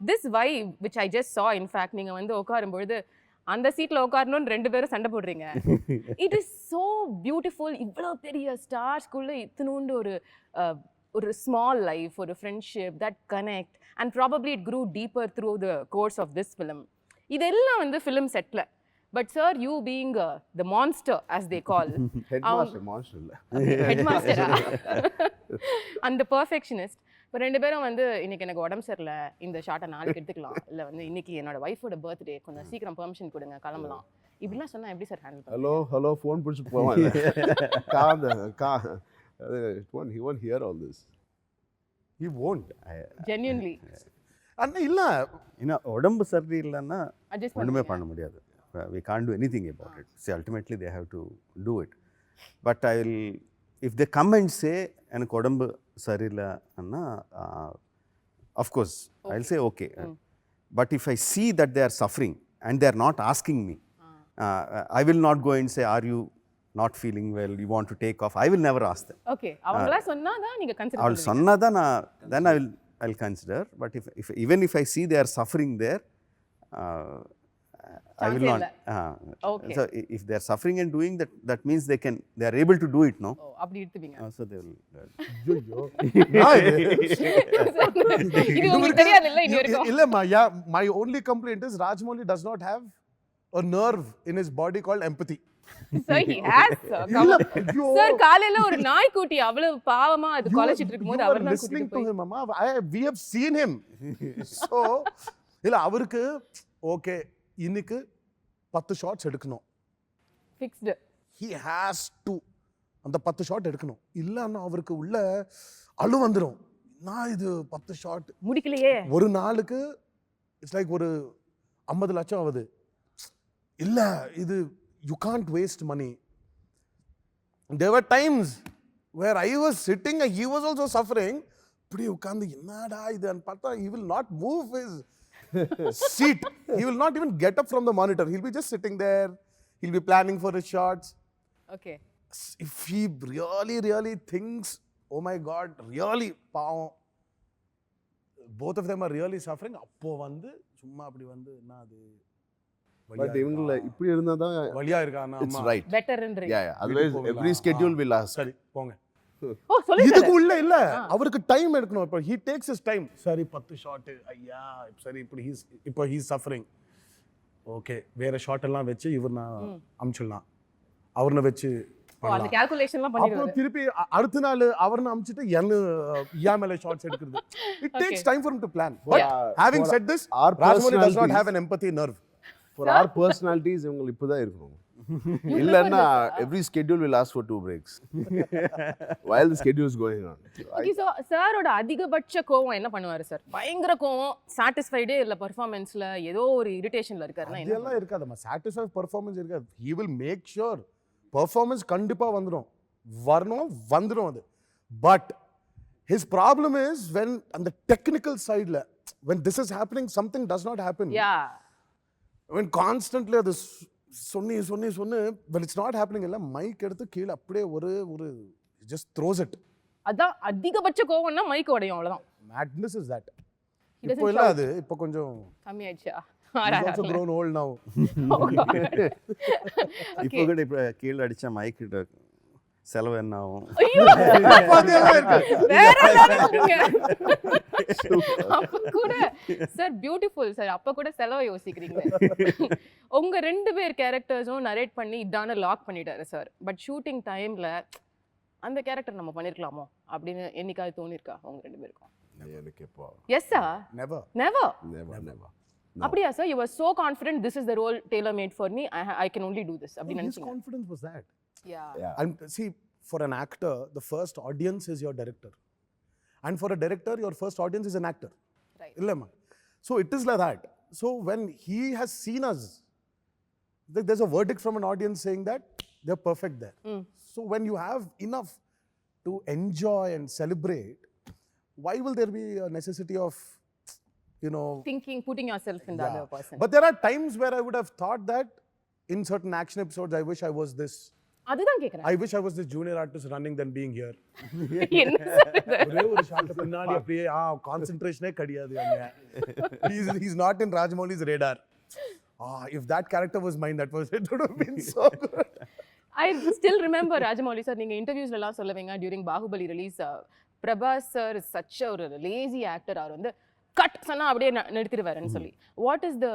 this vibe which I just saw, in fact, நீங்க வந்து உட்காரும்போது அந்த சீட்ல உட்காரணும்னு ரெண்டு பேரும் சண்டை போடுறீங்க. It is so beautiful. இவ்வளோ பெரிய ஸ்டார்ஸ்குள்ள இத்தனோண்டு ஒரு small life, ஒரு friendship that connect, and probably it grew deeper through the course of this film. இதெல்லாம் வந்து film setல. But sir, you being the monster as they call. Headmaster, monster இல்ல. Headmaster. And the perfectionist. இப்போ ரெண்டு பேரும் வந்து இன்னைக்கு எனக்கு உடம்பு சரியில்லை, இந்த ஷார்ட்டை நாளைக்கு எடுத்துக்கலாம், இல்லை வந்து இன்னைக்கு என்னோட ஒய்ஃபோட பர்த்டே, கொஞ்சம் சீக்கிரம் பெர்மிஷன் கொடுங்க, கிளம்பலாம், இப்படிலாம் சொன்னா எப்படி சார் ஹேண்டில் பண்ணுவீங்க? ஹலோ ஃபோன் பிடிச்சி போவாங்க. He won't hear all this. He won't. Genuinely. அண்ணா இல்லை, ஏன்னா உடம்பு சரி இல்லைன்னா ஒன்றுமே பண்ண பண்ணுங்க. முடியாது. We can't do anything about it. See, ultimately they have to do it. But if they come and say எனக்கு உடம்பு சரியில்லைன்னா, of course I'll say okay. But if I see that they are suffering and they are not asking me, I will not go and say, are you not feeling well, you want to take off? I will never ask them. Okay, அவங்களா சொன்னாதான் நீங்க consider அவள் பண்ணுவீங்க. சொன்னாதான் then I'll consider. But even if I see they are suffering there, I will not. Okay. So if they are suffering and doing that, that means they are able to do it, no? ஓ, அப்படி எடுத்துப்பீங்க. So they will. ஐயோ இது உங்களுக்கு தெரியாதுல்ல இது வரைக்கும். இல்லம்மா, my only complaint is Rajamouli does not have a nerve in his body called empathy. Sir, he has, sir. Come on. Sir, காலையில ஒரு நாய்க்குட்டி அவ்வளவு பாவமா அது கொலைச்சிட்டு இருக்கும்போது அவர் தான் listening கூட்டிட்டு to போய் him, mama. We have seen him. So இல்ல அவருக்கு ஓகே இன்னைக்கு 10 ஷாட்ஸ் எடுக்கணும், ஃபிக்ஸ்டு. he has to அந்த 10 ஷாட் எடுக்கணும், இல்லன்னா அவருக்கு உள்ள அழு வந்துடும். நான் இது 10 ஷாட் முடிக்கலையே. ஒரு நாளுக்கு இட்ஸ் லைக் ஒரு 50 லட்சம் ஆகுது. இல்ல இது you can't waste money. There were times where I was sitting and he was also suffering. இப்படி உட்கார்ந்து என்னடா இதுன்னு பார்த்தா he will not move his seat. He will not even get up from the monitor. He'll be just sitting there. He'll be planning for his shots. Okay. If he really thinks, oh my God, really பாவம், both of them are really suffering, அப்போ வந்து சும்மா அப்படி வந்து என்ன அது But இவங்கள இப்படி இருந்தா தான் வலியா இருக்கானா it's அம்மா right. பெட்டர்ன்றீங்க. Yeah. Otherwise every schedule will ask. சரி போங்க. ஓ, சொல்லுங்க. இதுக்கு உள்ள இல்ல, அவருக்கு டைம் எடுக்கணும். இப்போ he takes his time. சரி 10 ஷாட், ஐயா சரி இப்போ he suffering. ஓகே, வேற ஷாட் எல்லாம் வெச்சு இவர்னா அம்ச்சிடலாம், அவர்ன வெச்சு அந்த கால்குலேஷன்லாம் பண்ணிடுவாரு. அப்புறம் திருப்பி அடுத்த நாள் அவர்ன அம்ச்சிட்டு யா மேல ஷாட்ஸ் எடுக்கிறது. It takes time for him to plan. But having said this, Rajamouli does not have an empathy nerve. For our personalities இவங்க இப்பதான் இருக்கணும். இல்லன்னா every schedule will ask for 2 breaks while the schedule is going on. Okay, so சாரோட அதிகபட்ச கோவம் என்ன பண்ணுவாரு sir? பயங்கர கோவம், சாட்டிஸ்ஃபைடே இல்ல பெர்ஃபார்மன்ஸ்ல, ஏதோ ஒரு இரிட்டேஷன்ல இருக்காருன்னா என்ன? அதெல்லாம் இருக்காதம்மா, சாட்டிஸ்ஃபை பெர்ஃபார்மன்ஸ் இருக்காது. he will make sure performance கண்டிப்பா வந்துரும் அது. but his problem is when on the technical side la, when this is happening, something does not happen. Yeah. when constantly அது சொன்னி when it's not happening இல்ல, mic எடுத்து கீழ அப்படியே ஒரு just throws it. அதான் அதிகபட்ச கோவம்னா மைக் உடையும், அவ்வளவுதான். madness is that. He doesn't இப்போ இல்ல shout. அது இப்போ கொஞ்சம் கம்மி ஆயிடுச்சா? he's also grown old now. இப்போ கூட இப்போ கீழே அடிச்சா மைக் செலவு என்ன ஆகும்? ஐயோ, வேற லெவலுங்க. அப்ப கூட சார் பியூட்டிஃபுல் சார், அப்ப கூட செலவை யோசிக்கிறீங்க. உங்க ரெண்டு பேர் கேரக்டர்ஸும் நரேட் பண்ணி இதான லாக் பண்ணிட்டாரு சார். பட் ஷூட்டிங் டைம்ல அந்த கேரக்டர் நம்ம பண்ணிருக்கலாமோ அப்படின்னு என்னைக்காவது தோணிருக்கா உங்க ரெண்டு பேருக்கும்? எனக்கு எப்போ? Yes sir. never. அப்படியா sir? You were so confident, this is the role tailor made for me, I can only do this அப்படின்னு His நினைச்சீங்க? confidence was that. Yeah. And see, for an actor, the first audience is your director. And for a director, your first audience is an actor. Right. Illamma. So it is like that. So when he has seen us, there's a verdict from an audience saying that they're perfect there. So when you have enough to enjoy and celebrate, why will there be a necessity of, Thinking, putting yourself in the other person. But there are times where I would have thought that in certain action episodes, I wish I was this. அதுதான் கேக்குறேன். I wish I was the junior artist running than being here. என்ன sir இது? ஒரே ஒரு shot பின்னாடி அப்படியே கான்சென்ட்ரேஷனே கிடையாது அங்க. He's not in Rajamouli's radar. If that character was mine, it would have been so good. I still remember Rajamouli sir, நீங்க இன்டர்வியூஸ்லாம் சொல்லுவீங்க during Baahubali release, Prabhas sir is such a ஒரு lazy actor. அவர் வந்து கட் சொன்னா அப்படியே நிறுத்திடுவாருன்னு சொல்லி. What is the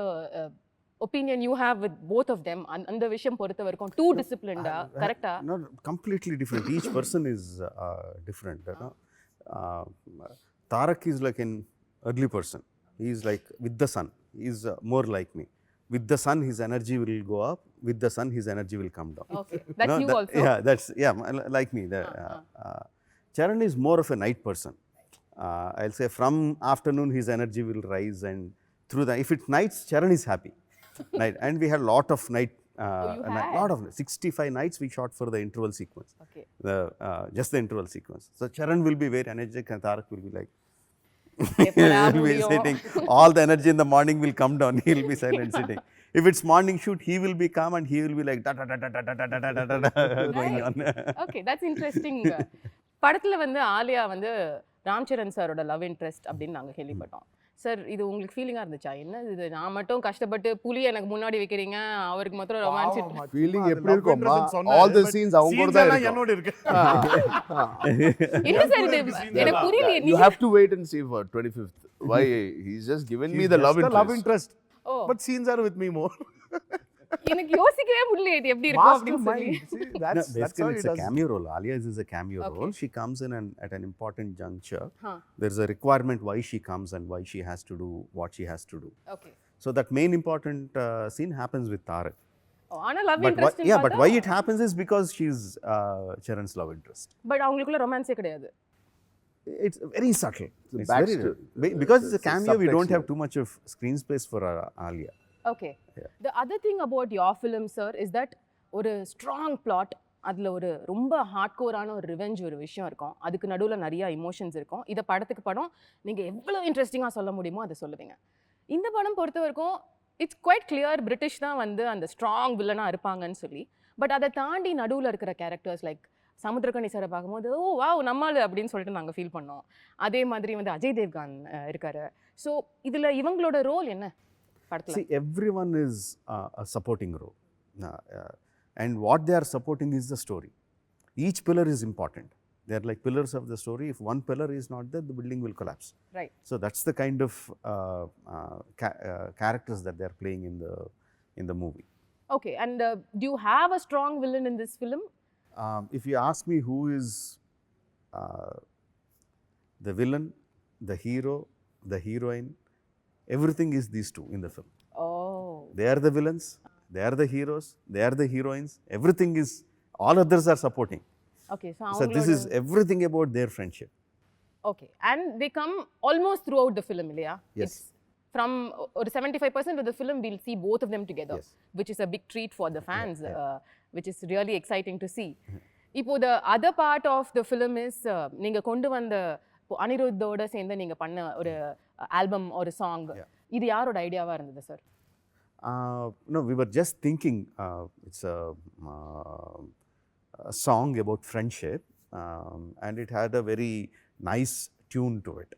opinion you have with both of them? அந்த விஷயம் பொறுத்த வரைக்கும் too disciplined, கரெக்ட்டா? Not completely different. Each person is different. You know? Tarak is like an early person. He is like with the sun. He is more like me. With the sun, his energy will go up. With the sun, his energy will come down. Okay, that's you also. Yeah, that's like me. Charan is more of a night person. I'll say from afternoon, his energy will rise, and through the if it's nights, Charan is happy. Night, and we had lot of night. Lot of 65 nights we shot for the interval sequence. Okay. Just the interval sequence. So Charan will be very energetic, and Tarak will be like. எப்படா He'll be முடியும்? sitting. All the energy in the morning will come down. He'll be silent sitting. If it's morning shoot, he will be calm and he will be like da da da da da da da da da da da going on. Okay, that's interesting. படத்துல வந்து ஆலியா வந்து ராம்சரண் சாரோட love interest அப்படின்னு நாங்க கேள்விப்பட்டோம். Sir இது உங்களுக்கு ஃபீலிங்கா இருந்துச்சா? என்ன இது நான் மட்டும் கஷ்டப்பட்டு புலி எனக்கு முன்னாடி வைக்கிறீங்க, அவருக்கு மாத்திரம் ரொமான்ஸ். ஃபீலிங் எப்படி இருக்கும்மா? All the scenes அவங்க கூட தான் இருக்கும். என்னோட இருக்கு. என்ன சார் இது? எனக்கு புரியல. You have to wait and see for 25th. Why? He's just given me the love interest. Oh. But scenes are with me more. எனக்கு யோசிக்கவே முடியல இது எப்படி இருக்கும் அப்படின்னு சொல்லி. Basically, it's a cameo role. Alias is a cameo role. She comes in at an important juncture. There's a requirement why she comes and why she has to do what she has to do. Okay. So that main important scene happens with Tarak. ஆனா love interest. But why it happens is because she's Charan's love interest. But அவங்களுக்குள்ள ரொமான்ஸே கிடையாது. It's very subtle. It's very, because it's a cameo, we don't have too much of screen space for Alia. Okay. The other thing about your film, sir, is that ஒரு strong plot, அதில் ஒரு ரொம்ப ஹார்ட்கோரான ஒரு revenge ஒரு விஷயம் இருக்கும். அதுக்கு நடுவில் நிறைய இமோஷன்ஸ் இருக்கும். இதை படத்துக்கு படம் நீங்கள் எவ்வளோ இன்ட்ரெஸ்டிங்காக சொல்ல முடியுமோ அதை சொல்லுவீங்க. இந்த படம் பொறுத்த வரைக்கும் இட்ஸ் குவைட் கிளியர் பிரிட்டிஷ் தான் வந்து அந்த ஸ்ட்ராங் வில்லனாக இருப்பாங்கன்னு சொல்லி. பட் அதை தாண்டி நடுவில் இருக்கிற கேரக்டர்ஸ் லைக் சமுத்திரக்கனி சாரை பார்க்கும்போது ஓ வா நம்மளு அப்படின்னு சொல்லிட்டு நாங்கள் ஃபீல் பண்ணோம். அதே மாதிரி வந்து அஜய் தேவ்கான் இருக்காரு. ஸோ இதில் இவங்களோட ரோல் என்ன? See, everyone is a supporting role. And what they are supporting is the story. Each pillar is important. They are like pillars of the story. If one pillar is not there, the building will collapse. Right. So that's the kind of characters that they are playing in the movie. Okay, and do you have a strong villain in this film? If you ask me who is the villain, the hero, the heroine, everything is these two in the film. Oh. They are the villains, they are the heroes, they are the heroines. Everything is, all others are supporting. Okay, So this is everything about their friendship. Okay, and they come almost throughout the film, இல்லையா? Yes. It's from 75% of the film, we'll see both of them together, Yes. which is a big treat for the fans, which is really exciting to see. இப்போ the other part of the film is, நீங்க கொண்டு வந்த அனிருத்தோட சேர்ந்து நீங்க பண்ண ஒரு album ஒரு song, இது யாரோட ஐடியாவா இருந்தது sir? No, we were just thinking it's a song about friendship, and it had a very nice tune to it.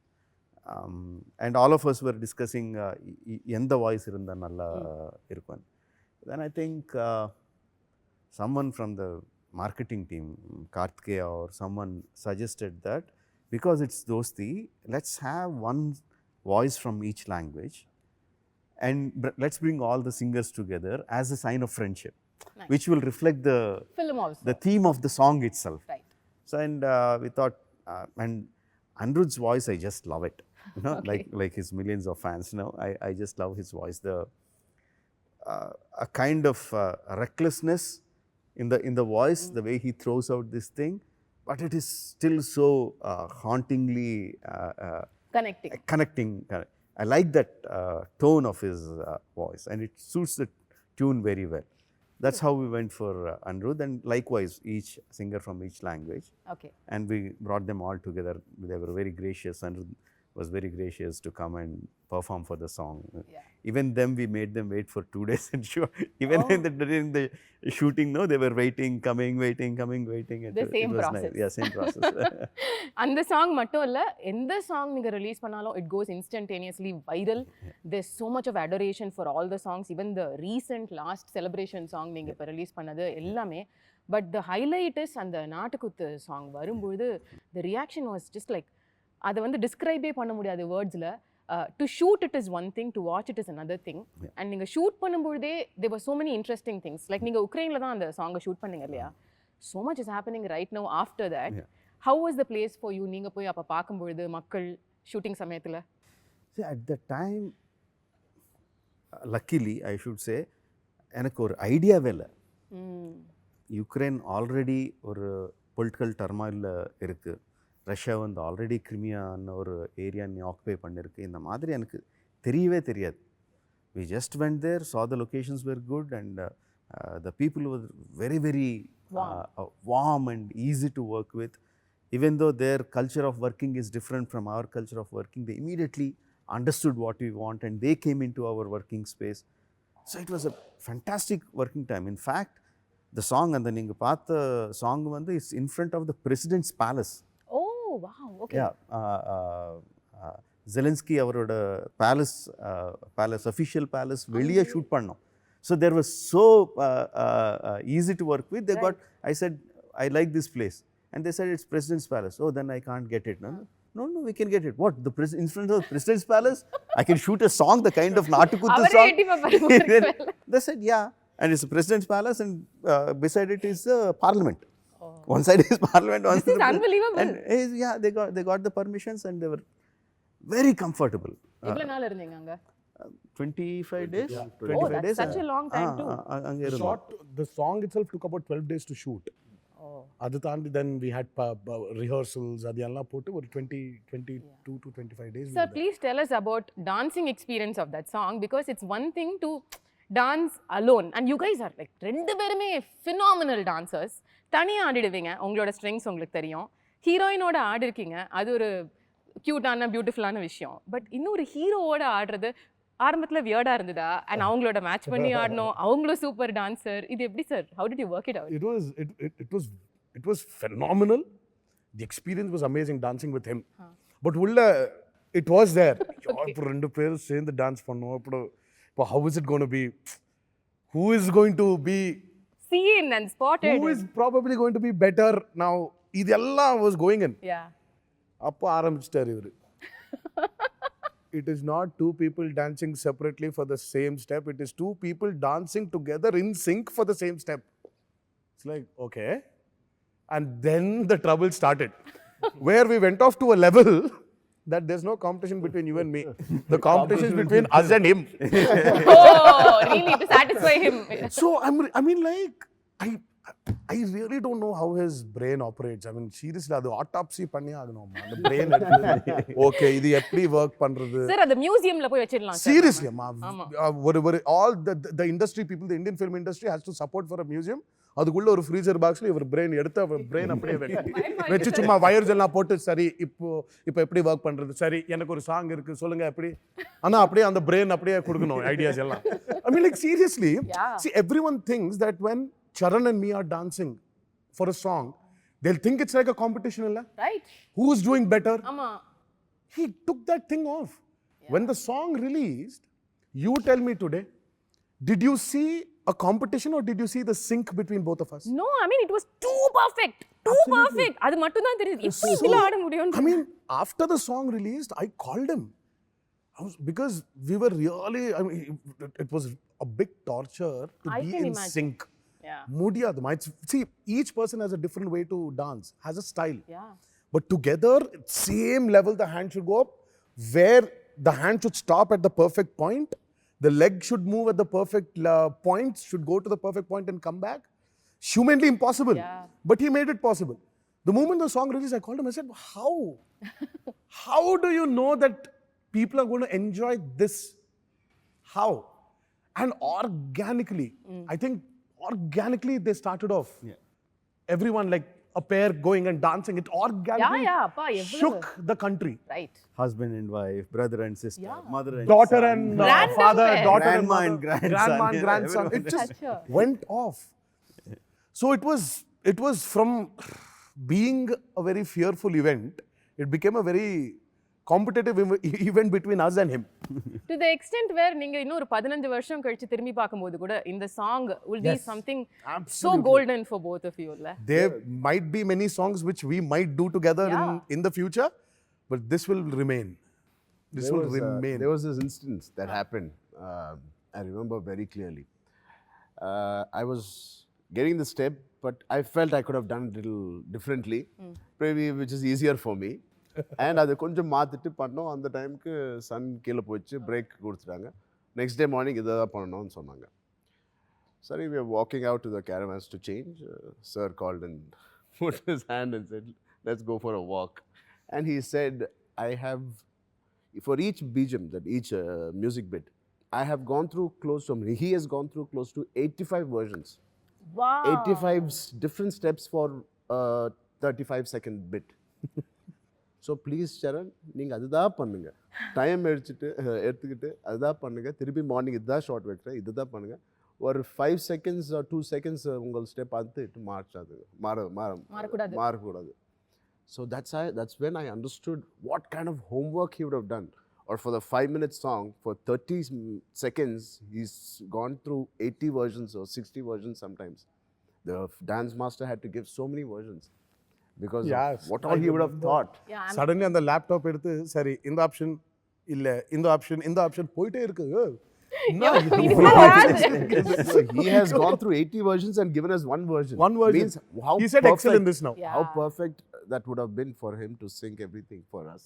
And all of us were discussing எந்த வாய்ஸ் இருந்தால் நல்லா இருக்கும். Then I think someone from the marketing team, Karthikeya or someone suggested that because it's Dosti, let's have one voice from each language and let's bring all the singers together as a sign of friendship, nice. Which will reflect the film also, the theme of the song itself. Right. So and we thought, and Anirudh's voice, I just love it. You know, Okay. like his millions of fans. You know, I just love his voice. The a kind of recklessness in the voice, the way he throws out this thing, but it is still so hauntingly connecting. I like that tone of his voice, and it suits the tune very well. That's how we went for Anirudh, and likewise each singer from each language. Okay. And we brought them all together. They were very gracious. And was very gracious to come and perform for the song. Yeah. Even them, we made them wait for 2 days and shoot. Even during the shooting, no, they were waiting, coming, waiting. The same was process. Nice. Yeah, same process. அந்த song மட்டும் இல்ல, எந்த song நீங்க release பண்ணாலும் it goes instantaneously viral. There's so much of adoration for all the songs, even the recent last celebration song நீங்க இப்ப release பண்ணது எல்லாமே. But the highlight is அந்த நாட்டுக்குத்து சாங் வரும்போது the reaction was just like, அதை வந்து டிஸ்கிரைபே பண்ண முடியாது வேர்ட்ஸில். To shoot it is one thing, to watch it is another thing. And நீங்கள் ஷூட் பண்ணும்போதே there were so many interesting things. Like நீங்கள் உக்ரைனில் தான் அந்த சாங்கை ஷூட் பண்ணீங்க இல்லையா? so much is happening right now after that. How was the place for you? நீங்கள் போய் அப்போ பார்க்கும்பொழுது மக்கள் ஷூட்டிங் சமயத்தில்? See, at the time, luckily, I should say, எனக்கு ஒரு ஐடியாவே இல்லை. யுக்ரைன் ஆல்ரெடி ஒரு பொலிட்டிக்கல் டர்மாயில் இருக்குது. ரஷ்யா வந்து ஆல்ரெடி கிரிமியான்னு ஒரு ஏரியா நீ ஆக்குபை பண்ணிருக்கு. இந்த மாதிரி எனக்கு தெரியவே தெரியாது. We just went there, saw the locations were good, and the people were very, very warm and easy to work with. Even though their culture of working is different from our culture of working, they immediately understood what we want and they came into our working space. So it was a fantastic working time. In fact, the song, and then you paatha song vandu is in front of the president's palace. Oh wow, okay. Yeah, Zelensky avaroda palace official palace veliye shoot pannom. So there was so easy to work with. They got, I said I like this place and they said it's president's palace. Oh, then I can't get it. No, we can get it. What, in front of the president's palace I can shoot a song, the kind of natukuttu song. They said yeah, and it's the president's palace, and beside it is the parliament. One side is parliament, one This is unbelievable. And yeah, they got the permissions and they were very comfortable. எவ்வளவு நாள் இருந்தீங்க அங்க? 25 days. Yeah, 25 oh, that's days. such a long time too. The song itself took about 12 days to shoot. அது தாண்டி then we had rehearsals, அதெல்லாம் போட்டு ஒரு 22 to 25 days. Sir, please tell us about dancing experience of that song, because it's one thing to dance alone and you guys are like ரெண்டு பேருமே phenomenal dancers. தனியா ஆடிடுவீங்க, உங்களோட strengths உங்களுக்கு தெரியும். ஹீரோயினோட ஆடி இருக்கீங்க, அது ஒரு கியூட்டான பியூட்டிஃபுல்லான விஷயம். பட் இன்னொரு ஹீரோவோட ஆடுறது ஆரம்பத்தில் வியர்டா இருந்ததா? அண்ட் அவங்களோட மேட்ச் பண்ணி ஆடணும், அவங்களும் சூப்பர் டான்சர். இது எப்படி sir? How did you work it out? It was phenomenal. The experience was amazing dancing with him. But ulla it was there. இப்போ ரெண்டு பேரும் சேர்ந்து டான்ஸ் பண்ணோம். இப்போ how is it going to be? Who is going to be seen and spotted? Who is probably going to be better now? இதெல்லாம் was going in. Yeah. அப்போ ஆரம்பிச்சிட்டார் இவரு. It is not two people dancing separately for the same step. It is two people dancing together in sync for the same step. It's like, okay. And then the trouble started. Where we went off to a level that there's no competition between you and me. The competition is between us and him. Oh, really? To satisfy him. So, I mean, like, I really don't know how his brain operates. I mean, seriously, அது autopsy பண்ணி ஆகணும். அந்த brain okay, இது எப்படி work பண்றது? Sir, அது மியூசியம்ல போய் வச்சிடலாம். Seriously, all the industry people, the Indian film industry has to support for a museum. அதுக்குள்ள ஒரு ஃப்ரீசர் பாக்ஸ்ல இவர் பிரெயின் எடுத்து அவர் பிரெயின் அப்படியே வச்சு சும்மா வயர்ஸ் எல்லாம் போட்டு சரி இப்போ எப்படி ஒர்க் பண்றது, சரி எனக்கு ஒரு சாங் இருக்கு சொல்லுங்க எப்படி, ஆனா அப்படியே அந்த பிரெயின் அப்படியே கொடுக்கணும் ஐடியாஸ் எல்லாம். I mean, like, seriously, see, everyone thinks that when Charan and me are dancing for a song, they'll think it's like a competition, illa? Right. Who's doing better? Ama. He took that thing off. When the song released, you tell me today, did you see a competition or did you see the sync between both of us? No, I mean, it was too perfect. Perfect. அது மட்டும் தான் தெரியுது. இப்படி இப்படி ஆட முடியும். I mean, after the song released, I called him. Because we were really, I mean, it was a big torture to be in sync. Yeah. Mudiyaduma. See, each person has a different way to dance, has a style. Yeah. But together, same level, the hand should go up, where the hand should stop at the perfect point, the leg should move at the perfect point, should go to the perfect point and come back. Humanly impossible. Yeah. But he made it possible. The moment the song released, I called him, I said, how? How do you know that people are going to enjoy this? How? And organically, I think organically they started off. Yeah. Everyone, like, a pair going and dancing. It organically அப்பா எவ்வளவு shook the country. Right Husband and wife, brother and sister, mother and Daughter son, and Random father, pair. daughter Grandma and and mother, grandson. grandma and Yeah, grandson. It everyone. just Such a- went off. So it was from being a very fearful event, it became a very competitive event between us and him. To the extent where நீங்க இன்னும் ஒரு 15 வருஷம் கழிச்சு திரும்பி பார்க்கும்போது கூட இந்த song will be something so Absolutely. golden for both of you இல்ல There might be many songs which we might do together in the future, but this will remain. This will remain. There was this instance that happened. I remember very clearly. I was getting the step, but I felt I could have done it a little differently, maybe which is easier for me. And அதை கொஞ்சம் மாற்றிட்டு பண்ணோம். அந்த டைமுக்கு Sun கீழே போயிடுச்சு, break கொடுத்துட்டாங்க. Next day morning இதை தான் பண்ணணும்னு சொன்னாங்க. சரி, we are walking out to the caravans to change. Sir called and put his hand and said, let's go for a walk. And he said, I have, for each BGM, that each music bit, I have gone through he has gone through close to 85 versions. wow 85 different steps for a 35-second bit. So please Charan, நீங்க அதுதான் பண்ணுங்க. Time எடுத்துக்கிட்டு அதுதான் பண்ணுங்க. திருப்பி morning இதுதான் short வைக்கிறேன், இதுதான் பண்ணுங்க. ஒரு 5 seconds or 2 seconds உங்கள் ஸ்டெப் பார்த்து மாறக்கூடாது. So that's when I understood what kind of homework he would have done. Or for the 5-minute song, for 30 seconds, he's gone through 80 versions or 60 versions sometimes. The dance master had to give so many versions because Yes, of what all he would have thought. yeah Suddenly அந்த laptop எடுத்து சரி இந்த option இல்ல இந்த option போயிட்டே இருக்கு. So he has gone through 80 versions and given us one version. One version. Means how He said perfect, excel in this now. Yeah. How perfect that would have been for him to sync everything for us.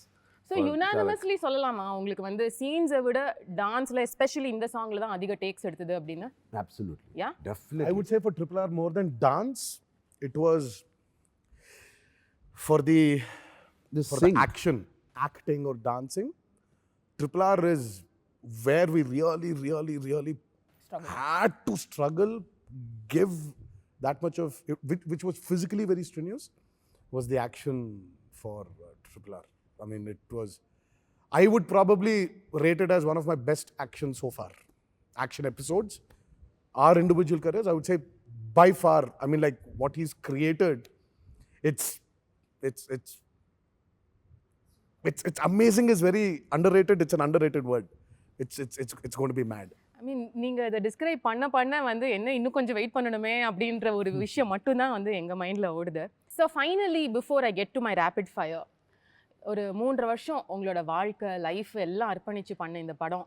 So For unanimously சொல்லலாமா உங்களுக்கு வந்து சீன்ஸை விட டான்ஸ்ல especially இந்த சாங்ல தான் அதிக tax எடுத்தது அப்படின்னு Absolutely. Yeah? Definitely. I would say for RRR more than dance, it was for the sync. action, acting or dancing. RRR is where we really had to struggle, give that much of which was physically very strenuous, was the action for RRR. I mean, it was. I would probably rate it as one of my best action so far. Action episodes, our individual careers, I would say by far. I mean, like what he's created, it's amazing. Is very underrated. It's an underrated word. It's going to be mad. ஐ மீன் நீங்க இதை describe பண்ண வந்து என்ன இன்னும் கொஞ்சம் wait பண்ணணுமே அப்படின்ற ஒரு விஷயம் மட்டும்தான் வந்து எங்க மைண்ட்ல ஓடுது. So finally before I get to my rapid fire, ஒரு 3 வருஷம் உங்களோட வாழ்க்கை லைஃப் எல்லாம் அர்ப்பணிச்சு பண்ண இந்த படம்,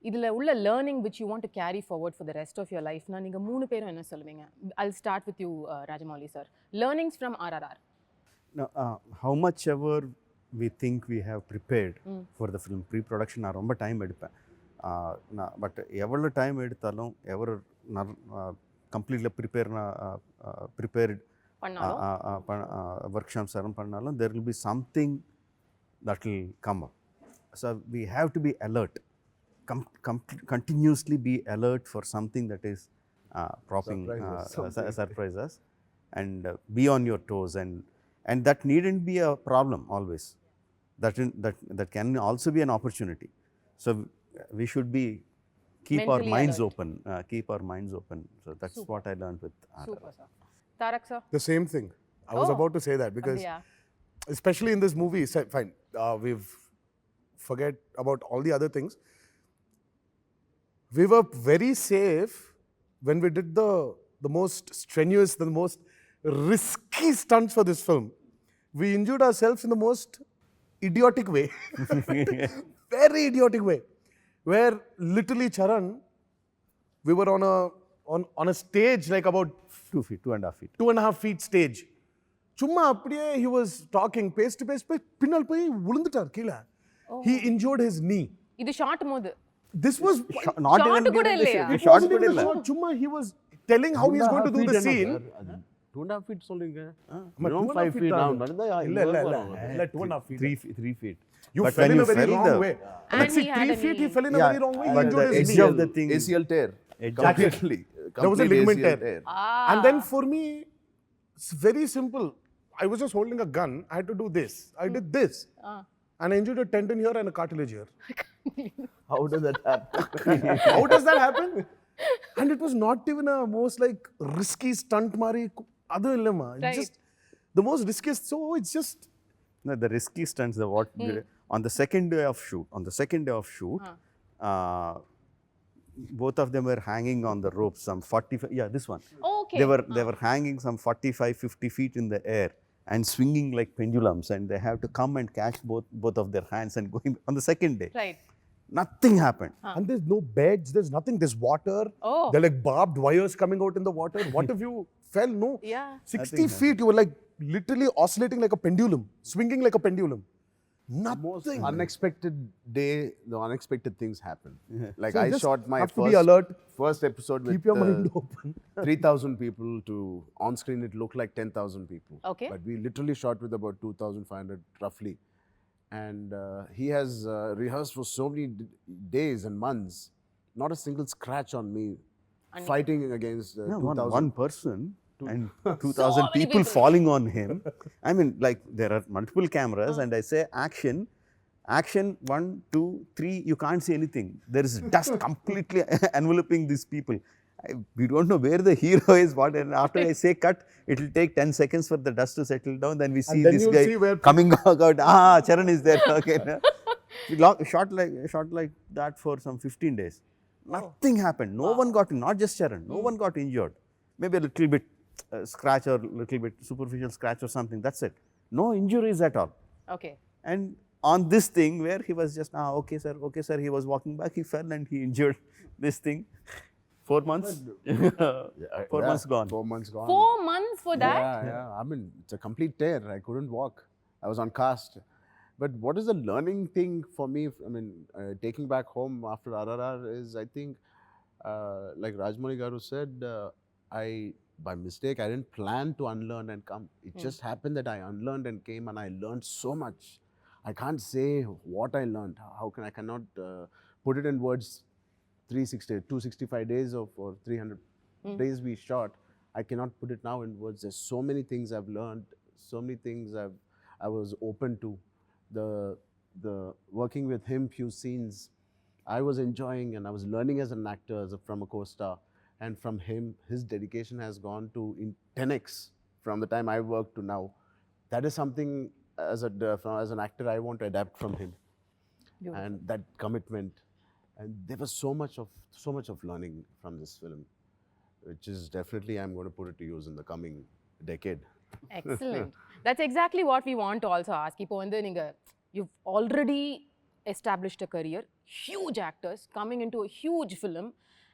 இதில் உள்ள learning which you want to carry forward for the rest of your லைஃப்னா நீங்கள் 3 பேரும் என்ன சொல்லுவீங்க? I'll start with you, Rajamouli sir. Learnings from RRR. Now, how much ever we think we have prepared for the film, pre-production நான் ரொம்ப time எடுப்பேன். But எவ்வளோ time எடுத்தாலும் எவ்வளோ கம்ப்ளீட்லி ப்ரிப்பேர்ட் ஒர்க் ஷாப்ஸ் எல்லாம் பண்ணாலும் there will be something that will come up. So we have to be alert, continuously be alert for something that is surprise us, and be on your toes, and that needn't be a problem always. That can also be an opportunity. So we should keep Mentally our minds alert. open. Keep our minds open. So that's what I learned with RRR. Super sir. Tarak sir. The same thing. I was about to say that because Yeah. especially in this movie, fine, we've forget about all the other things. We were very safe when we did the most strenuous, the most risky stunts for this film. We injured ourselves in the most idiotic way. Very idiotic way. Where literally Charan, we were on a stage like about 2 feet, 2.5 feet. 2.5 feet stage. சும்மா அப்படியே he was talking, பேசிட்டு பின்னால் போய் விழுந்துட்டார் கீழே. He injured his knee. இது short மோது. This was Not Shot even கூட இல்லையா? it wasn't even a shot. சும்மா he was telling how he is going to do the scene. 2.5 feet சொல்றீங்க. ஆமா, Minimum 5 feet தான். down. நடந்தா இல்ல 2.5 feet. 3 feet. You But fell when in you a very fell wrong the- way. And Let's see, he had 3 a feet, he knee. fell in a Yeah, very wrong way. He but injured the his edge knee. of the thing is ACL tear. There was a ligament tear. And then for me, it's very simple. I was just holding a gun. I had to do this. I did this. And I injured a tendon here and a cartilage here. How does that happen? How does that happen? And it was not even a most like risky stunt mari. Adu illama. It's Right. just the most riskiest. So it's just No, the risky stunts, on the second day of shoot, both of them were hanging on the ropes, some 45, yeah, this one. Okay. They were hanging some 45, 50 feet in the air and swinging like pendulums, and they have to come and catch both of their hands and going on the second day. Right. Nothing happened. and there's no beds, there's nothing, there's water. Oh. There are like barbed wires coming out in the water. What if you fell? No. Yeah. 60 feet, you were like literally oscillating like a pendulum, swinging like a pendulum. Most Nothing. unexpected day, the unexpected things happen. Like So I just shot my have to be alert. first episode with Keep your mind open. 3,000 people to on screen it looked like 10,000 people. Okay. But we literally shot with about 2,500 roughly. And he has rehearsed for so many days and months, not a single scratch on me, fighting against No, 2,000. one person and So 2,000 many people people. falling on him. I mean, like there are multiple cameras, and I say action, 1, 2, 3, you can't see anything. There is dust completely enveloping these people. We don't know where the hero is, what, and after I say cut, it will take 10 seconds for the dust to settle down. Then we see then this you'll guy see where- coming out. Charan is there. Okay. We shot like that for some 15 days. Nothing happened. No one got, not just Charan, no one got injured. Maybe a little bit scratch or little bit superficial scratch or something. That's it. No injuries at all. Okay. And on this thing where he was just, okay sir, he was walking back, he fell and he injured this thing. 4 months? 4 months gone. 4 months gone. 4 months for that? Yeah. I mean, it's a complete tear. I couldn't walk. I was on cast. But what is the learning thing for me? I mean, taking back home after RRR is, I think, like Rajamouli Garu said, by mistake, I didn't plan to unlearn and come. It just happened that I unlearned and came, and I learned so much. I can't say what I learned. I cannot put it in words. 265 days or 300 days we shot. I cannot put it now in words. There's so many things I've learned, so many things I was open to. The working with him, few scenes, I was enjoying, and I was learning as an actor, from a co-star. And from him, his dedication has gone to in 10x from the time I worked to now. That is something as an actor I want to adapt from him. Beautiful. And that commitment. And there was so much of learning from this film, which is definitely I'm going to put it to use in the coming decade. Excellent. That's exactly what we want to also ask. இப்போ வந்து நீங்க you've already established a career, huge actors coming into a huge film,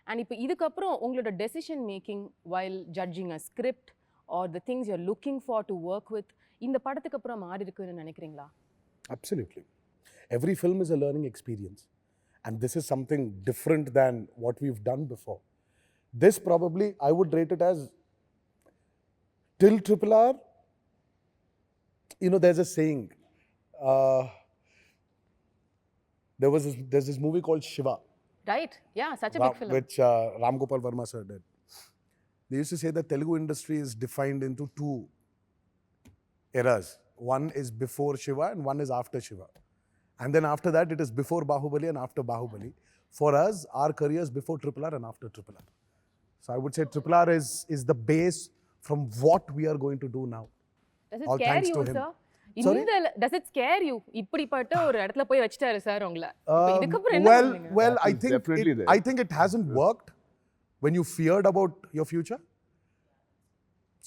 and இப்போ இதுக்கப்புறம் உங்களோட decision making while judging a script or the things you're looking for to work with இந்த படத்துக்கு அப்புறம் மாறி இருக்குன்னு நினைக்கிறீங்களா? Absolutely. Every film is a learning experience. And this is something different than what we've done before. This probably, I would rate it as, till RRR, there's a saying. There's this movie called Shiva, Right? Yeah, such a big film. which Ram Gopal Verma sir did. They used to say that Telugu industry is defined into 2 eras. One is before Shiva and one is after Shiva. And then after that, it is before Bahubali and after Bahubali. For us, our careers before RRR and after RRR. So I would say RRR is the base from what we are going to do now. Does it All scare thanks you, to him. sir? Sorry? Does it scare you? இப்படிப்பட்ட ஒரு இடத்துல போய் வச்சிட்டாரு sir உங்களை. இப்போ இதுக்கப்புறம் என்ன பண்ணுவீங்க? Well, That I is think definitely there. I think it hasn't worked when you feared about your future.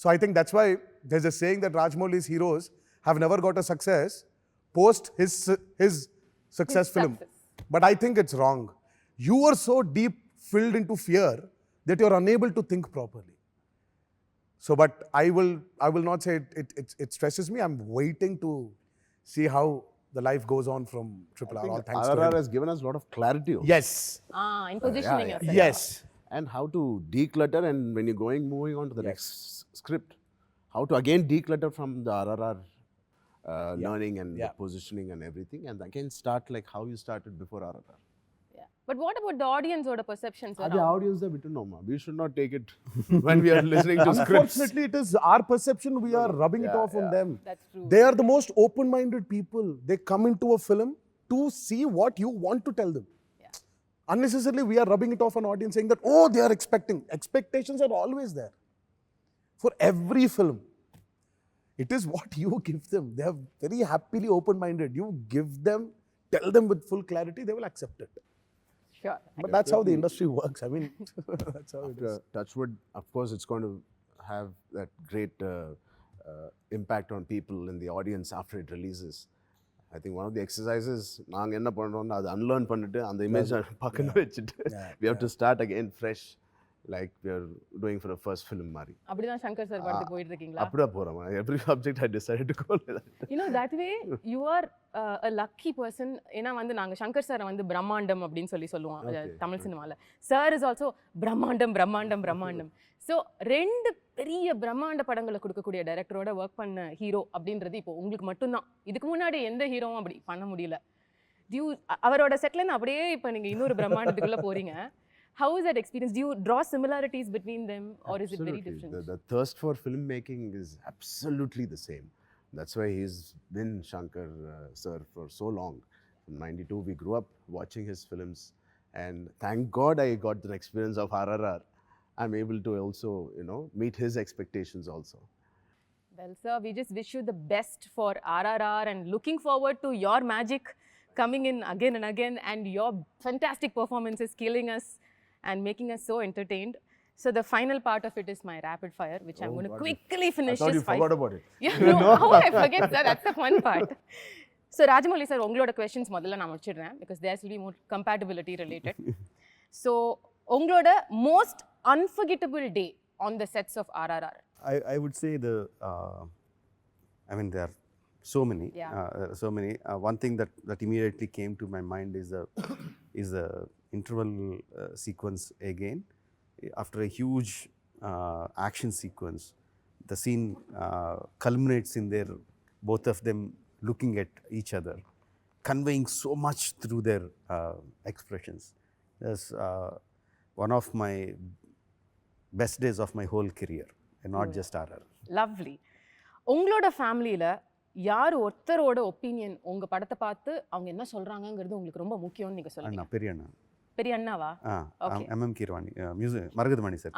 So I think that's why there's a saying that Rajamouli's heroes have never got a success post his success film. success. But I think it's wrong. You are so deep filled into fear that you're unable to think properly. So, but I will not say it stresses me. I'm waiting to see how the life goes on from RRR. All thanks to RRR him. has given us a lot of clarity also. Yes. In positioning yeah. yourself. Yes. And how to declutter, and when you're moving on to the next script, how to again declutter from the RRR learning and the positioning and everything, and again start like how you started before RRR. Yeah. But what about the audience or the perceptions? The audience are bitu normal. We should not take it when we are listening to scripts. Unfortunately, it is our perception. We are rubbing it off on them. That's true. They are the most open-minded people. They come into a film to see what you want to tell them. Yeah. Unnecessarily, we are rubbing it off on audience, saying that, oh, they are expecting. Expectations are always there. For every film, it is what you give them. They are very happily open-minded. You give them, tell them with full clarity, they will accept it. Sure. But that's how the industry works. I mean, that's how it is. Touchwood, of course, it's going to have that great impact on people in the audience after it releases. I think one of the exercises, நாங்கள் என்ன பண்ணுறோம்னா அதை unlearn பண்ணிட்டு அந்த image பக்கத்தில் வச்சுட்டு we have to start again fresh, like we are doing for the first film மாதிரி. அப்படிதான் சங்கர் சார் படத்துக்கு போயிட்டு இருக்கீங்களா? அப்படியே போகிறோம். Every subject I decided to go like that. You know, that way you are a lucky person. ஏன்னா வந்து நாங்க சங்கர் சாரை வந்து பிரம்மாண்டம் அப்படின்னு சொல்லுவோம் தமிழ் சினிமால. சார் இஸ் ஆல்சோ பிரம்மாண்டம் பிரம்மாண்டம் பிரம்மாண்டம். ஸோ 2 பெரிய பிரம்மாண்ட படங்களை கொடுக்கக்கூடிய டைரக்டரோட ஒர்க் பண்ண ஹீரோ அப்படின்றது இப்போ உங்களுக்கு மட்டும்தான். இதுக்கு முன்னாடி எந்த ஹீரோவும் அப்படி பண்ண முடியல. அவரோட செட்லேருந்து அப்படியே இப்போ நீங்கள் இன்னொரு பிரம்மாண்டத்துக்குள்ளே போறீங்க. How is that experience? Do you draw similarities between them, or is it very different? The thirst for filmmaking is absolutely the same. That's why he's been Shankar sir for so long. From 92, we grew up watching his films, and thank God I got the experience of RRR. I'm able to also, meet his expectations also. Well, sir, we just wish you the best for RRR and looking forward to your magic coming in again and again, and your fantastic performances killing us and making us so entertained. So the final part of it is my rapid fire, which I'm going to quickly finish. I thought you forgot about it. Yeah, no, how I forget, sir? That's the fun part. So Rajamouli sir, ungaloda questions modalla na mudichidren because there will be more compatibility related. So ungaloda most unforgettable day on the sets of RRR. I would say I mean there are so many. One thing that immediately came to my mind is the interval sequence again. After a huge action sequence, the scene culminates in their both of them looking at each other, conveying so much through their expressions. That's one of my best days of my whole career, and not just RR. Lovely. உங்களோட ஃபேமிலியில் யார் ஒருத்தரோட opinion உங்கள் படத்தை பார்த்து அவங்க என்ன சொல்கிறாங்கங்கிறது உங்களுக்கு ரொம்ப முக்கியம்னு நீங்கள் சொல்லுங்க. அண்ணா பெரிய அண்ணா. பெரிய அண்ணாவா? MM Keeravani music Maragathamani sir.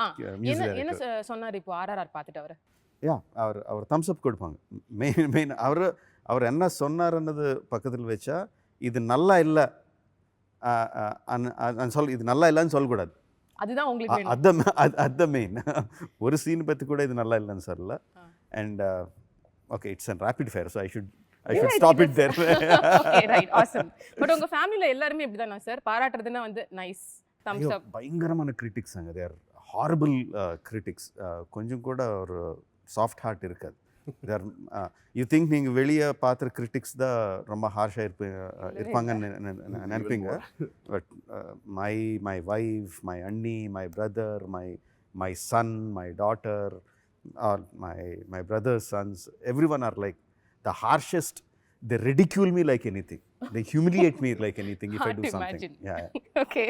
என்ன சொன்னார் இப்போ RRR பார்த்துட்டு அவர்? அவர் தம்ஸ் அப் கொடுப்பாங்க. மெயின் அவர் என்ன சொன்னார்ன்றது பக்கத்தில் வச்சா இது நல்லா இல்லை இது நல்லா இல்லைன்னு சொல்லக்கூடாது. அதுதான் உங்களுக்கு அது மெயின். ஒரு சீன் பற்றி கூட இது நல்லா இல்லைன்னு சொல்லல. And okay, it's an rapid fire, so I should stop it there. Okay, right, awesome. But உங்க ஃபேமிலில எல்லாரும் இப்படிதானா சார்? பாராட்டுறதுன்னா வந்து நைஸ் தம்ஸ் அப். பயங்கரமான கிரிட்டிக்ஸ் அங்க. they are horrible critics. கொஞ்சம் கூட ஒரு சாஃப்ட் ஹார்ட் இருக்காது. யூ திங்க் நீங்கள் வெளியே பார்த்துற கிரிட்டிக்ஸ் தான் ரொம்ப ஹார்ஷாக இருப்பாங்கன்னு நினைப்பீங்க. பட் மை வைஃப், மை அண்ணி, my brother, my son, my daughter, R my brothers sons, everyone are like the harshest. They ridicule me like anything. They humiliate me like anything if I do something. Yeah. Okay.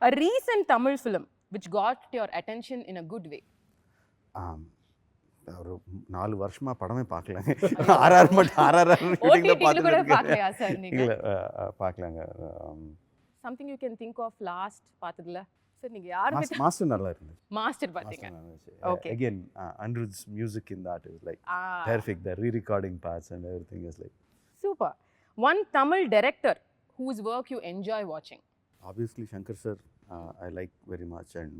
A recent Tamil film which got your attention in a good way. ஒரு 4 வருஷமா படமே பார்க்கலங்க. RRR shooting தான் பார்த்துருக்கேன். இல்ல பார்க்கலங்க. Something you can think of last பார்த்ததுல sir நீங்க யார் master நல்லா இருந்துச்சு. மாஸ்டர் பாத்தீங்க. Okay. Again Anirudh's music in that is like perfect. The re-recording parts and everything is like super. One Tamil director whose work you enjoy watching? Obviously Shankar sir, I like very much, and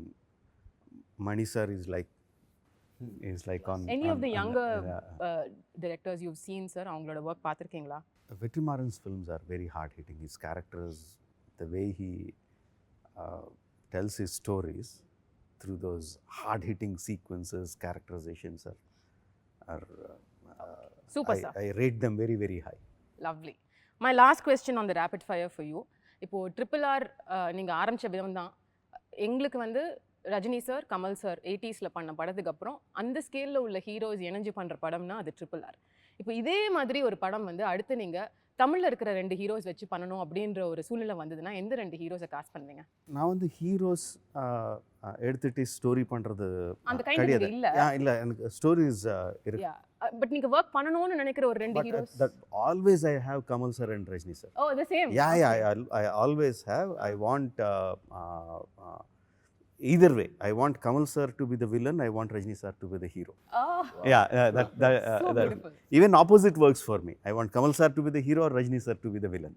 Mani sir is like on any of the younger directors you've seen sir, avangaloda work paathirkeenga? Vetrimaran's films are very hard hitting. His characters, the way he tells his stories through those hard hitting sequences, characterizations are super sir. I rate them very very high. Lovely. My last question on the rapid fire for you. இப்போ RRR நீங்க ஆரம்பிச்ச விதம் தான் எங்களுக்கு வந்து Rajini sir, Kamal sir 80s பண்ண படத்துக்கு அப்புறம் அந்த ஸ்கேலில் உள்ள ஹீரோஸ் இணைஞ்சு பண்ணுற படம்னா அது RRR. இப்போ இதே மாதிரி ஒரு படம் வந்து அடுத்து நீங்கள் தமிழ்ல இருக்கிற 2 ஹீரோஸ் வச்சு பண்ணணும் அப்படின்ற ஒரு சூழ்நிலை வந்ததுன்னா எந்த 2 ஹீரோஸை காஸ்ட் பண்ணுவீங்க? நான் வந்து ஹீரோஸ் எடுத்துட்டு ஸ்டோரி பண்ணுறது அந்த கைண்ட் கிடையாது. இல்ல. இல்லை, எனக்கு ஸ்டோரிஸ் இருக்கு. பட் நீங்க ஒர்க் பண்ணணும்னு நினைக்கிற ஒரு 2 heroes? That always I have Kamal sir and Rajni sir. Oh, the same. Yeah, I always have. I want either way. I want Kamal sir to be the villain. I want Rajni sir to be the hero. Oh, Yeah, so that beautiful. even opposite works for me. I want Kamal sir to be the hero or Rajni sir to be the villain.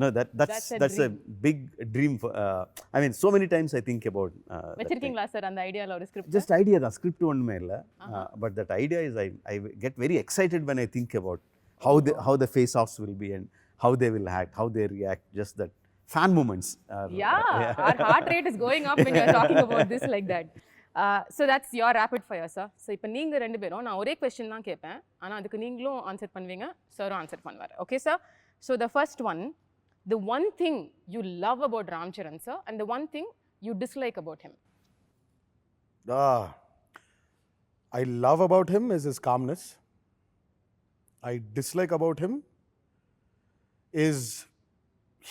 No, that's a big dream for, I mean, so many times I think about வச்சிருக்கீங்களா sir அந்த ஐடியால ஒரு script? just idea the script ஒண்ணுமே இல்ல. But that idea is I get very excited when I think about how the face offs will be and how they will act, how they react, just that fan moments are, Yeah, our heart rate is going up when you are talking about this like that. So that's your rapid fire, sir. So இப்போ நீங்க ரெண்டு பேரும் நான் ஒரே question தான் கேட்பேன், ஆனா அதுக்கு நீங்களும் ஆன்சர் பண்ணுவீங்க, சரும் ஆன்சர் பண்ணுவார். Okay sir? So the first one, the one thing you love about Ram Charan sir and the one thing you dislike about him. I love about him is his calmness. I dislike about him is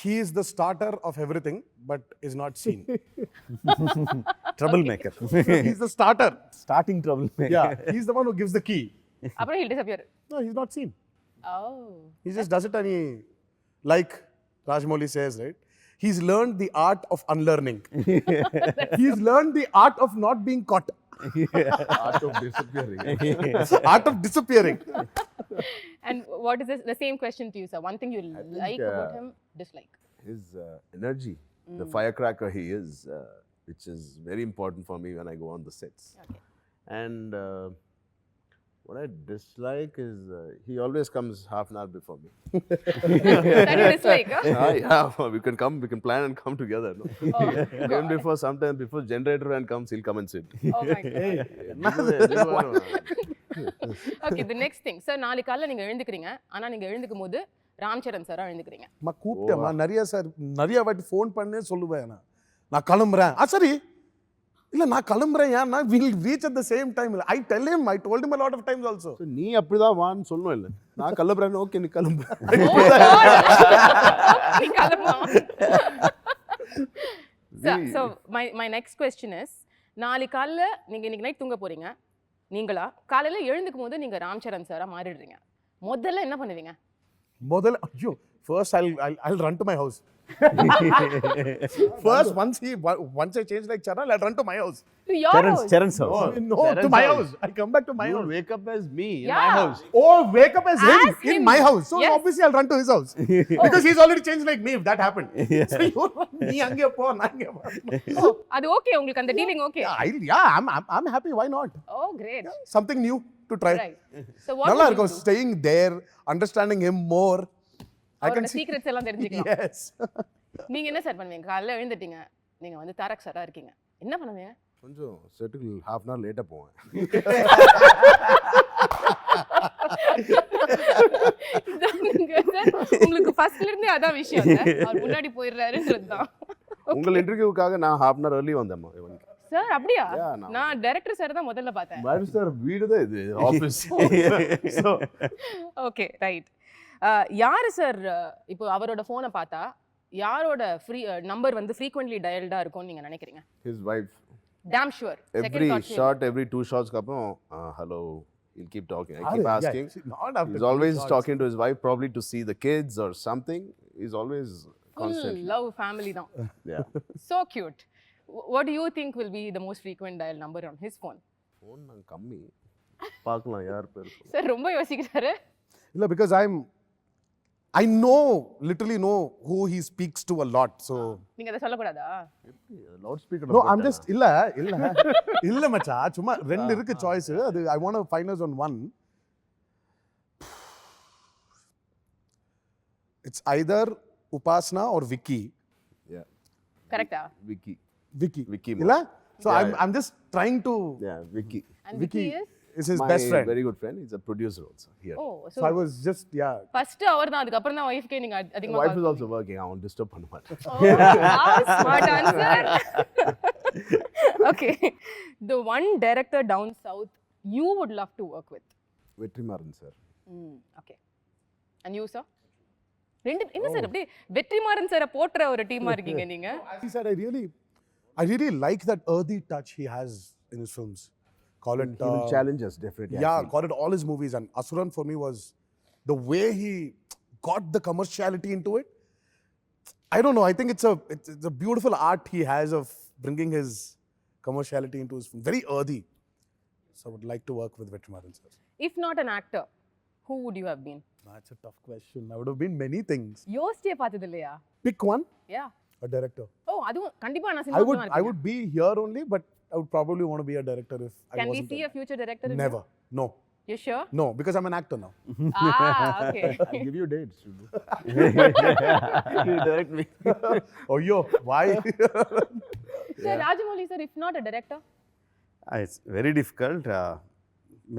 he is the starter of everything but is not seen. troublemaker. He's the starter. Starting troublemaker. Yeah, he's the one who gives the key. அப்புறம் he'll disappear. No, he's not seen. Oh. He just does it and he, like Rajamouli says, right? He's learned the art of unlearning. He's learned the art of not being caught. Art of disappearing. Art of disappearing. And what is this, the same question to you sir? One thing you like about him, dislike? His energy, the firecracker he is, which is very important for me when I go on the sets. Okay. And what I dislike is he always comes half an hour before me. That you dislike, huh? Yeah, we can plan and come together. No? Oh, Even before, sometimes before generator van comes, he'll come and sit. oh my god. Okay, the next thing. Sir, நாளைக்கு காலையில நீங்க எழுந்துக்கிறீங்க, ஆனா நீங்க எழுந்துக்கும் போது ராம் சரண் சாரா எழுந்துக்கிறீங்க. கூப்பிட்டேம்மா நிறைய வாட்டி phone பண்ணே சொல்லுவேன், நான் கிளம்புறேன். சரி இல்ல நான் கிளம்புறேன், ஏன்னா we'll reach at the same time. I told him a lot of times also. So நீ அப்படிதான் வான்னு சொல்லணும் இல்ல, நான் கிளம்புறேன், ஓகே நீ கிளம்பு. நீ கிளம்புமா? So my next question is, நாளைக்கு காலையில நீங்க இன்னைக்கு நைட் தூங்க போறீங்க, நீங்களா காலையில எழுந்துக்கும் போது நீங்க ராம் சரண் சாரா மாறிடுறீங்க, முதல்ல என்ன பண்ணுவீங்க? First I'll run to my house. First, once I change like Charan, I'll run to my house. To your house? Charan's house. No, to my house. I come back to my You'll house. wake up as me in Yeah. my house. Oh, wake up as him As in him. my house. So Yes. obviously I'll run to his house. Because he's already changed like me if that happened. So you நீ அங்கே போ, நான் இங்கே போ. Oh, அது okay உங்களுக்கு, அந்த dealing okay? I'm happy, why not? Oh, great. Something new to try. Right. So what நல்லா will you இருக்கும், do? staying there, understanding him more. I can அவரோட see. சீக்ரெட்ஸ் எல்லாம் தெரிஞ்சுக்கலாம். Yes. நீங்க என்ன சார் பண்ணுவீங்க? காலையில எழுந்துட்டீங்க, நீங்க வந்து தாரக் சாரா இருக்கீங்க, என்ன பண்ணுவீங்க? கொஞ்சம் செட்டுக்கு half an hour லேட்டா போவேன். உங்களுக்கு ஃபர்ஸ்ட்ல இருந்தே அதான் விஷயம் சார், அவர் முன்னாடி போயிடுறாருன்றது தான். உங்கள் இன்டர்வியூக்காக நான் half an hour early வந்தேன். சார் அப்படியா? Yeah, நான் டைரக்டர் சார் தான் முதல்ல பார்த்தேன். பாரு சார், வீடு தான் இது, ஆஃபீஸ். Okay, right. யாரு சார் இப்போ அவரோட ஃபோனை பார்த்தா யாரோட நம்பர் வந்து frequently dialed-ஆ இருக்கும்னு நீங்க நினைக்கிறீங்க? His wife. Damn sure. Every shot, every 2 shots அப்புறம் hello, he'll keep talking. I keep asking. He's always talking to his wife, probably to see the kids or something. He's always constantly. Full love family தான். Yeah. So cute. What do you think will be the most frequent dial number on his phone? Phone நான் கம்மி பார்க்கலாம் யார் பேர். Sir ரொம்ப யோசிக்கிறாரு. இல்ல, because I literally know who he speaks to a lot, so நீங்க அத சொல்ல கூடாதா? Loud speaker. no, I'm just இல்ல மச்சா, சும்மா ரெண்டு இருக்கு சாய்ஸ். அது I want to find us on one. It's either Upasna or Vicky. Yeah. கரெக்ட்டா? Vicky. இல்ல? So Yeah. I'm just trying to. Yeah, Vicky. And Vicky is his My best friend. very good friend. He's a producer also here. Oh, So I was just first அவர் தான், அதுக்கு அப்புறம் தான் வைஃப்கே நீங்க அதிகமா Wife is also working. I won't disturb பண்ண மாட்டேன். How smart answer. Okay. The one director down south you would love to work with? Vetrimaaran sir. Okay. And you sir? என்ன சார் அப்படியே வெற்றிமாறன் சாரை போட்டுற ஒரு டீமா இருக்கீங்க நீங்க. As he said, I really like that earthy touch he has in his films. Call it He will challenge us, definitely. I yeah, feel. call it all his movies. And Asuran for me was the way he got the commerciality into it. I don't know. I think it's a beautiful art he has of bringing his commerciality into his film. Very earthy. So I would like to work with Vetrimaran sir. If not an actor, who would you have been? That's a tough question. I would have been many things. யோசிச்சே பார்த்தது இல்லையா? Pick one. Yeah. A director. ஓ அதுவும் கண்டிப்பா நான் I cinema would be here only, but I would probably want to be a director if I Can we wasn't. see a future director? in Never. No. You? You sure? No, because I'm an actor now. Okay. I'll give you dates. You direct me. Oh, yo, why? So Rajamouli sir, if not a director? It's very difficult.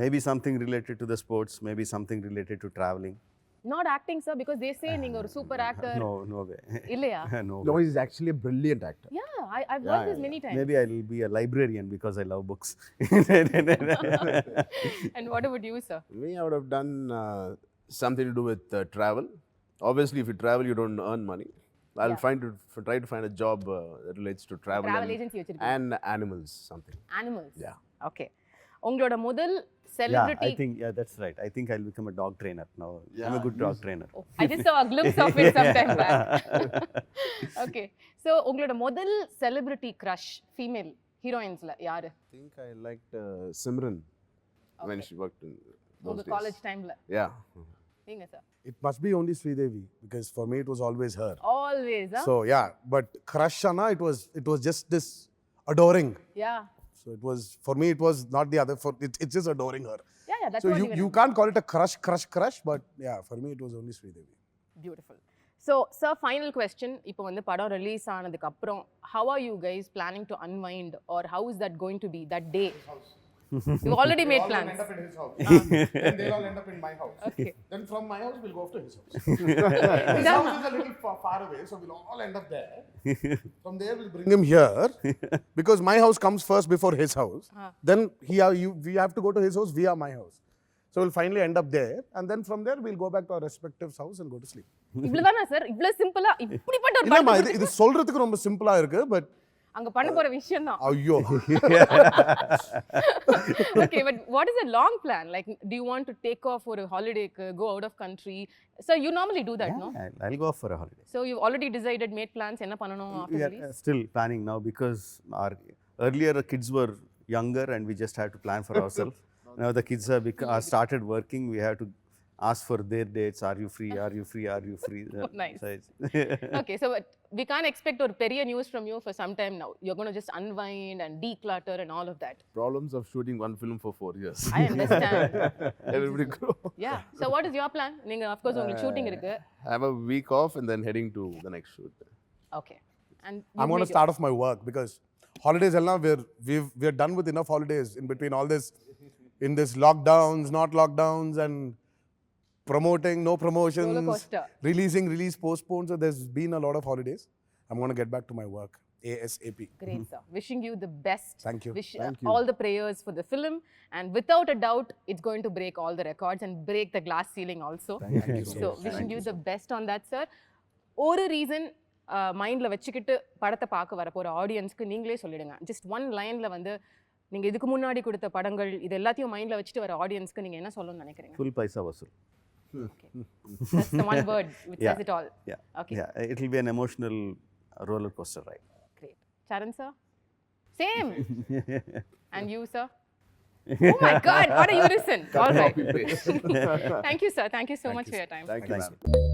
Maybe something related to the sports, maybe something related to traveling. Not acting sir, because they say நீங்க ஒரு super actor. No way. இல்லையா? No No, way. he's actually a brilliant actor. Yeah, I've heard this many times. Maybe I'll be a librarian because I love books. And what about you sir? Me, I would have done something to do with travel. Obviously, if you travel, you don't earn money. I'll try to find a job that relates to travel, Travel agency வச்சிருக்கீங்க. and animals, something. Animals. Yeah. Okay. உங்களோட முதல் Yeah, celebrity. that's right. I think I'll become a dog trainer now. I'm a good dog trainer. Oh, I just saw a glimpse of it sometime back. Okay. So உங்களோட முதல் celebrity crush female heroinesல யாரு? I think I liked Simran when she worked in those உங்க days. College டைம்ல. Yeah. நீங்க sir. It must be only Sridevi, because for me it was always her. Always, huh? So yeah, but crush Anna, it was just this adoring. Yeah. So it was, for me it was not the other, it's just adoring her. Yeah, that's So what you can't call it a crush, but yeah, for me it was only Sridevi. Beautiful. So, sir, final question. இப்போ வந்து படம் release ஆனதுக்கு அப்புறம் how are you guys planning to unwind, or how is that going to be that day? You've already made plans. End up in his house. Then they'll all end up in my house. Okay. Then from my house we'll go off to his house. His house is a little far away, so we'll all end up there. From there we'll bring him here, because my house comes first before his house. Then we have to go to his house via my house. So we'll finally end up there, and then from there we'll go back to our respective house and go to sleep. இவ்வளவுதானா sir? இவ்வளவு சிம்பிளா இப்படிப்பட்ட ஒரு இல்லம்மா, படம் இது சொல்றதுக்கு ரொம்ப சிம்பிளா இருக்கு, but அங்க பண்ண போற விஷயம் தான். ஐயோ. Okay, but what is a long plan? Like, do you want to take off for a holiday, go out of country? So you normally do that, no? I'll go for a holiday. So you've already decided, made plans, என்ன பண்ணனும் after We release? are still planning now, because our earlier kids were younger and we just had to plan for ourselves. Now the kids are started working. We have to ask for their dates. Are you free? Are you free? Are you free? Oh, nice. So it's Okay, so but we can't expect or பெரிய news from you for some time now. You're going to just unwind and declutter and all of that. Problems of shooting one film for 4 years. I understand. Everybody grow. Yeah. So what is your plan? நீங்க of course உங்களுக்கு shooting இருக்கு. Have a week off and then heading to the next shoot. Okay. And I'm going to start off my work, because holidays all now we're done with enough holidays in between all this, in this lockdowns, not lockdowns, and promoting, no promotions, Roller coaster. release postponed. So there's been a lot of holidays. I'm going to get back to my work ASAP. Great, sir. Wishing you the best. Thank you. Thank you. All the prayers for the film, and without a doubt, it's going to break all the records and break the glass ceiling also. Thank you so So much. wishing you the best on that, sir. ஒரு reason மைண்டில் வச்சுக்கிட்டு படத்தை பார்க்க வரப்போகிற ஆடியன்ஸ்க்கு நீங்களே சொல்லிடுங்க. Just one லைனில் வந்து நீங்கள் இதுக்கு முன்னாடி கொடுத்த படங்கள் இது எல்லாத்தையும் மைண்டில் வச்சுட்டு வர ஆடியன்ஸ்க்கு நீங்கள் என்ன சொல்லணும்னு நினைக்கிறீங்க? full paisa vasool. Okay. That's the one word which Yeah. says it all. Yeah. Okay. Yeah. It will be an emotional roller coaster ride. Great. Charan, sir? Same. And you, sir? Oh my God, what a unison. All right. Copy paste. Thank you, sir. Thank you so much for your time. Thank you, Thank ma'am.